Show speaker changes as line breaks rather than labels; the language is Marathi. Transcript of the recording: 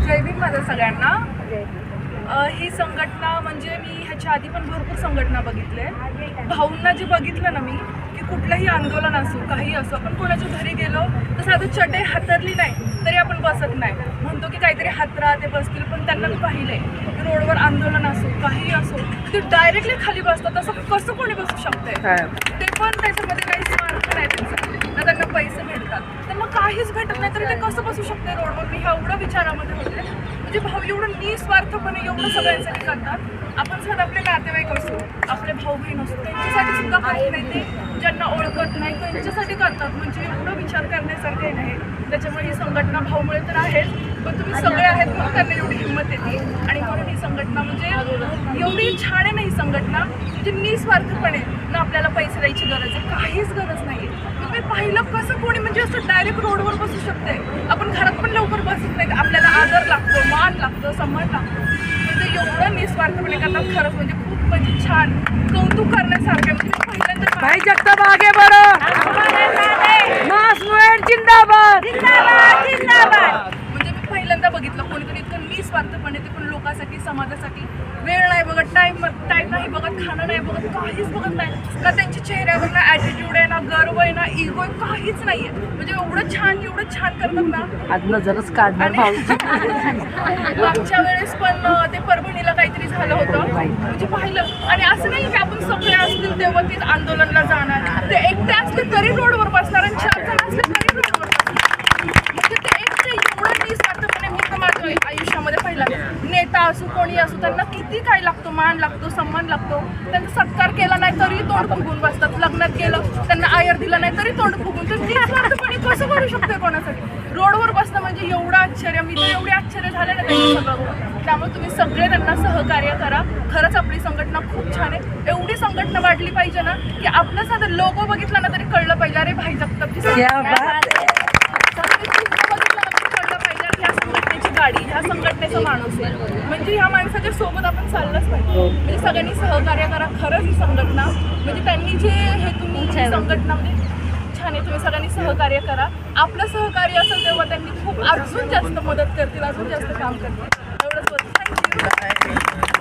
जय भीम माझ्या सगळ्यांना। ही संघटना म्हणजे मी ह्याच्या आधी पण भरपूर संघटना बघितले। भाऊंना जे बघितलं ना मी की कुठलंही आंदोलन असो काही असो, आपण कोणाच्या घरी गेलो तर साधं चटई हातरली नाही तरी आपण बसत नाही, म्हणतो की काहीतरी हातरा ते बसतील, पण त्यांना मी पाहिले रोडवर आंदोलन असो काही असो ते डायरेक्टली खाली बसतात। असं कसं कोणी बसू शकते? ते पण त्याच्यामध्ये काही स्वार्थ नाही त्यांचा, ना त्यांना पैसे भेटतात, त्यांना काहीच भेटत नाही तरी ते कसं बसू शकते रोडवर? मी एवढं विचारामध्ये होते, म्हणजे भाऊ एवढं निस्वार्थपणे एवढं सगळ्यांसाठी करतात। आपण साधं आपले नातेवाईक असो, आपले भाऊ बहीण असो, त्यांच्यासाठी सुद्धा काही नाही, ते ज्यांना ओळखत नाही त्यांच्यासाठी करतात, म्हणजे एवढं विचार करण्यासारखं नाही। त्याच्यामुळे ही संघटना भाऊमुळे तर आहेच, पण तुम्ही सगळे आहेत म्हणून त्यांना एवढी हिंमत येते। आणि म्हणून ही संघटना म्हणजे एवढी छान आहे ना ही संघटना, म्हणजे निस्वार्थपणे ना आपल्याला पैसे द्यायची गरज आहे, काहीच गरज नाही आहे। तुम्ही पाहिलं कसं कोणी म्हणजे असं डायरेक्ट रोडवर बसू शकते? आपण घरात पण लवकर बसत नाही, आपल्याला आदर लागतो, मान लागतो, सन्मान लागतो, म्हणजे एवढं निस्वार्थपणे करतात। खरंच म्हणजे खूप म्हणजे छान, कौतुक करण्यासारखं। म्हणजे पहिल्यांदा
भाई जगताप आगे बढ़ो, मास मूवमेंट जिंदाबाद जिंदाबाद जिंदाबाद।
म्हणजे मी पहिल्यांदा बघितलं कोणीतरी इतकं निस्वार्थपणे, ते पण लोकांसाठी समाजासाठी वेळ नाही बघत, टाइम नाही बघत, खाणं नाही बघत, काहीच बघत नाही का त्यांच्या चेहऱ्यावर ना ॲटिट्यूड आहे, ना गर्व आहे, ना इगो आहे, काहीच नाही आहे। म्हणजे एवढं छान करतात ना।
आज नजरच काढणार
मागच्या वेळेस पण ते परभणीला काहीतरी झालं होतं, म्हणजे पाहिलं। आणि असं नाही की आपण सगळे असतील तेव्हा ते आंदोलनाला जाणार, ते एकटे असले तरी रोडवर बसणार आणि 4 जण असले तरी रोडवर बसणार। म्हणजे ते एकटे एवढं निस्वार्थपणे, मी तर माझ्या आयुष्यामध्ये पाहिला नेता असो कोणी असो, त्यांना किती काय लागतो, मान लागतो, सन्मान लागतो, त्यांचा सत्कार केला नाही तरी तोंड फुगून बसतात, लग्नात केलं त्यांना आयर दिला नाही तरी तोंड फुगून, तर निस्वार्थपणे कसं करू शकते कोणासाठी? रोडवर बसणं म्हणजे एवढं आश्चर्य, मी तर एवढे आश्चर्य झाले ना त्यांचं सगळं। त्यामुळे तुम्ही सगळे त्यांना सहकार्य करा। खरंच आपली संघटना खूप छान आहे, एवढी संघटना वाढली पाहिजे ना की आपलं साधं लोगो बघितला ना तरी कळलं पाहिजे, अरे भाई जगतापची गाडी, ह्या संघटनेचा माणूस आहे, म्हणजे ह्या माणसाच्या सोबत आपण चाललंच पाहिजे। म्हणजे सगळ्यांनी सहकार्य करा। खरंच ही संघटना म्हणजे त्यांनी जे हे तुम्ही संघटना म्हणजे छान आहे, तुम्ही सगळ्यांनी सहकार्य करा। आपलं सहकार्य असेल तेव्हा त्यांनी खूप अजून जास्त मदत करतील, अजून जास्त काम करतील। एवढंच बोलतो, थँक्यू।